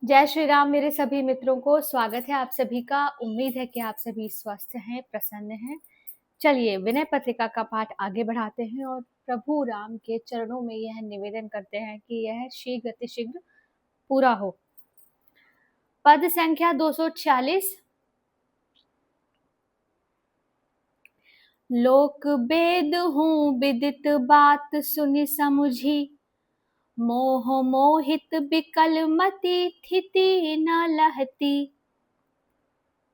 जय श्री राम मेरे सभी मित्रों को स्वागत है आप सभी का। उम्मीद है कि आप सभी स्वस्थ हैं, प्रसन्न हैं। चलिए विनय पत्रिका का पाठ आगे बढ़ाते हैं और प्रभु राम के चरणों में यह निवेदन करते हैं कि यह शीघ्र अतिशीघ्र पूरा हो। पद संख्या 246। लोक वेद हूँ विदित बात सुनि समुझी, मोह मोहित बिकल मति थिति न लहती।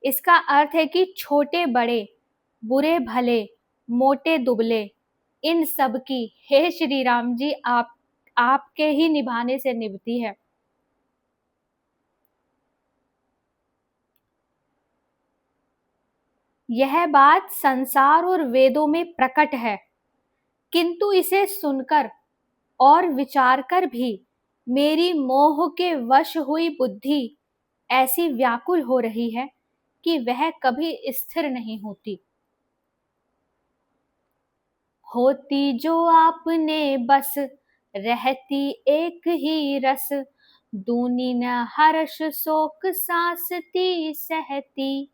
इसका अर्थ है कि छोटे बड़े, बुरे भले, मोटे दुबले, इन सब की हे श्री राम जी आपके ही निभाने से निभती है। यह बात संसार और वेदों में प्रकट है, किंतु इसे सुनकर और विचार कर भी मेरी मोह के वश हुई बुद्धि ऐसी व्याकुल हो रही है कि वह कभी स्थिर नहीं होती। होती जो आपने बस रहती एक ही रस, दूनी न हर्ष शोक सांसती सहती।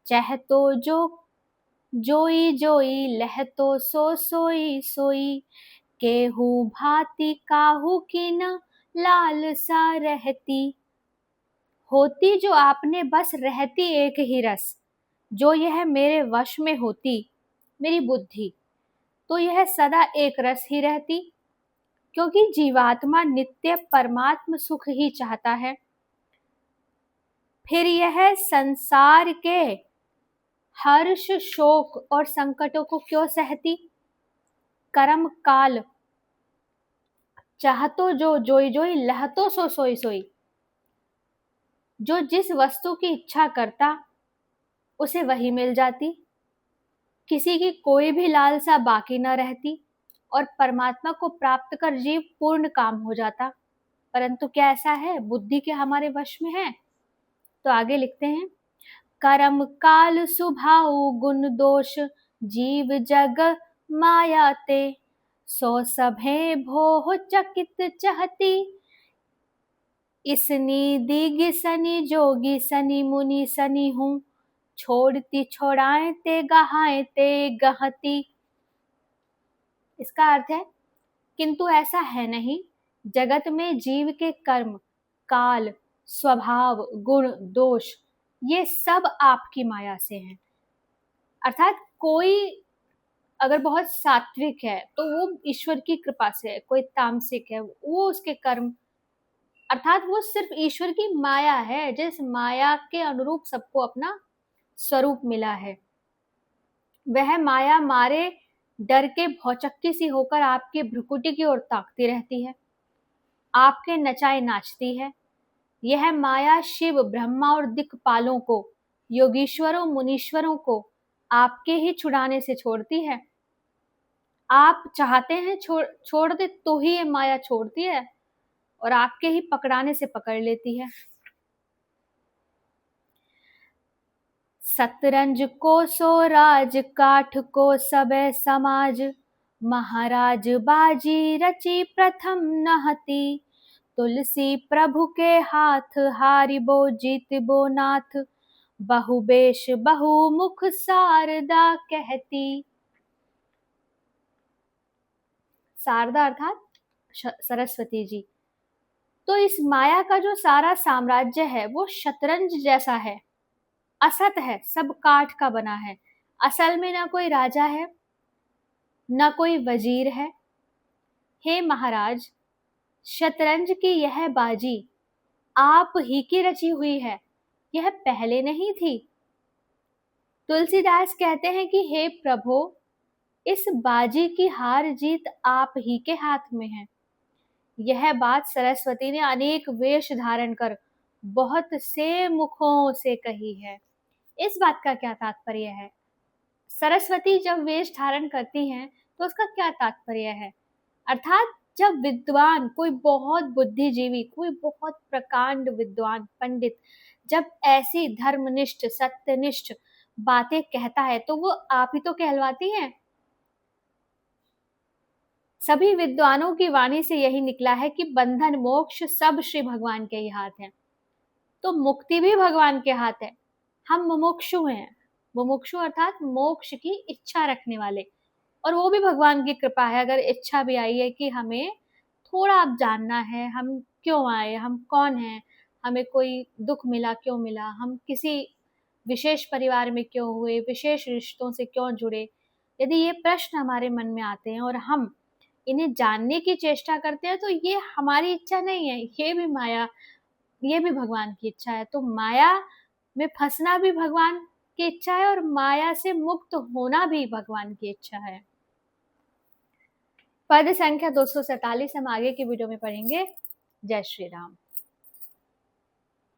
चह तो जो जोई जोई, लह तो सो सोई सोई, केहू भांति काहू की न लालसा रहती। होती जो आपने बस रहती एक ही रस, जो यह मेरे वश में होती मेरी बुद्धि, तो यह सदा एक रस ही रहती, क्योंकि जीवात्मा नित्य परमात्म सुख ही चाहता है। फिर यह संसार के हर्ष शोक और संकटों को क्यों सहती। कर्म काल चाहतो जो जोई जोई, लहतो सो सोई सोई। जो जिस वस्तु की इच्छा करता उसे वही मिल जाती, किसी की कोई भी लालसा बाकी न रहती और परमात्मा को प्राप्त कर जीव पूर्ण काम हो जाता। परंतु क्या ऐसा है? बुद्धि के हमारे वश में है? तो आगे लिखते हैं, कर्म काल सुभाऊ गुण दोष, जीव जग माया ते, सो सभे भोह चकित चहती। इसनी दिग सनी जोगी सनी मुनि सनी हूँ, छोड़ती छोड़ाए ते गहाए ते गहती। इसका अर्थ है, किंतु ऐसा है नहीं, जगत में जीव के कर्म काल स्वभाव गुण दोष ये सब आपकी माया से हैं। अर्थात कोई अगर बहुत सात्विक है तो वो ईश्वर की कृपा से है, कोई तामसिक है वो उसके कर्म, अर्थात वो सिर्फ ईश्वर की माया है, जिस माया के अनुरूप सबको अपना स्वरूप मिला है। वह माया मारे डर के भौचक्की सी होकर आपकी भ्रुकुटी की ओर ताकती रहती है, आपके नचाए नाचती है। यह माया शिव ब्रह्मा और दिक्पालों को, योगीश्वरों मुनीश्वरों को आपके ही छुड़ाने से छोड़ती है। आप चाहते हैं छोड़ दे तो ही ये माया छोड़ती है और आपके ही पकड़ाने से पकड़ लेती है। शतरंज को सो राज, काठ को सबे समाज, महाराज बाजी रची प्रथम नहती। तुलसी प्रभु के हाथ, हारिबो जीतबो नाथ, बहुबेश बहुमुख शारदा कहती। शारदा अर्थात सरस्वती जी। तो इस माया का जो सारा साम्राज्य है वो शतरंज जैसा है, असत है, सब काठ का बना है। असल में ना कोई राजा है ना कोई वजीर है। हे महाराज, शतरंज की यह बाजी आप ही की रची हुई है, यह पहले नहीं थी। तुलसीदास कहते हैं कि हे प्रभु, इस बाजी की हार जीत आप ही के हाथ में है। यह बात सरस्वती ने अनेक वेश धारण कर बहुत से मुखों से कही है। इस बात का क्या तात्पर्य है? सरस्वती जब वेश धारण करती हैं तो उसका क्या तात्पर्य है? अर्थात जब विद्वान, कोई बहुत बुद्धिजीवी, कोई बहुत प्रकांड विद्वान पंडित जब ऐसी धर्मनिष्ठ सत्यनिष्ठ बातें कहता है तो वो आप ही तो कहलवाती हैं। सभी विद्वानों की वाणी से यही निकला है कि बंधन मोक्ष सब श्री भगवान के ही हाथ हैं। तो मुक्ति भी भगवान के हाथ है। हम मुमुक्षु हैं, मुमुक्षु अर्थात मोक्ष की इच्छा रखने वाले, और वो भी भगवान की कृपा है। अगर इच्छा भी आई है कि हमें थोड़ा अब जानना है, हम क्यों आए, हम कौन हैं, हमें कोई दुख मिला क्यों मिला, हम किसी विशेष परिवार में क्यों हुए, विशेष रिश्तों से क्यों जुड़े, यदि ये प्रश्न हमारे मन में आते हैं और हम इन्हें जानने की चेष्टा करते हैं, तो ये हमारी इच्छा नहीं है, ये भी माया, ये भी भगवान की इच्छा है। तो माया में फंसना भी भगवान की इच्छा है और माया से मुक्त होना भी भगवान की इच्छा है। पद संख्या 247 हम आगे की वीडियो में पढ़ेंगे। जय श्री राम।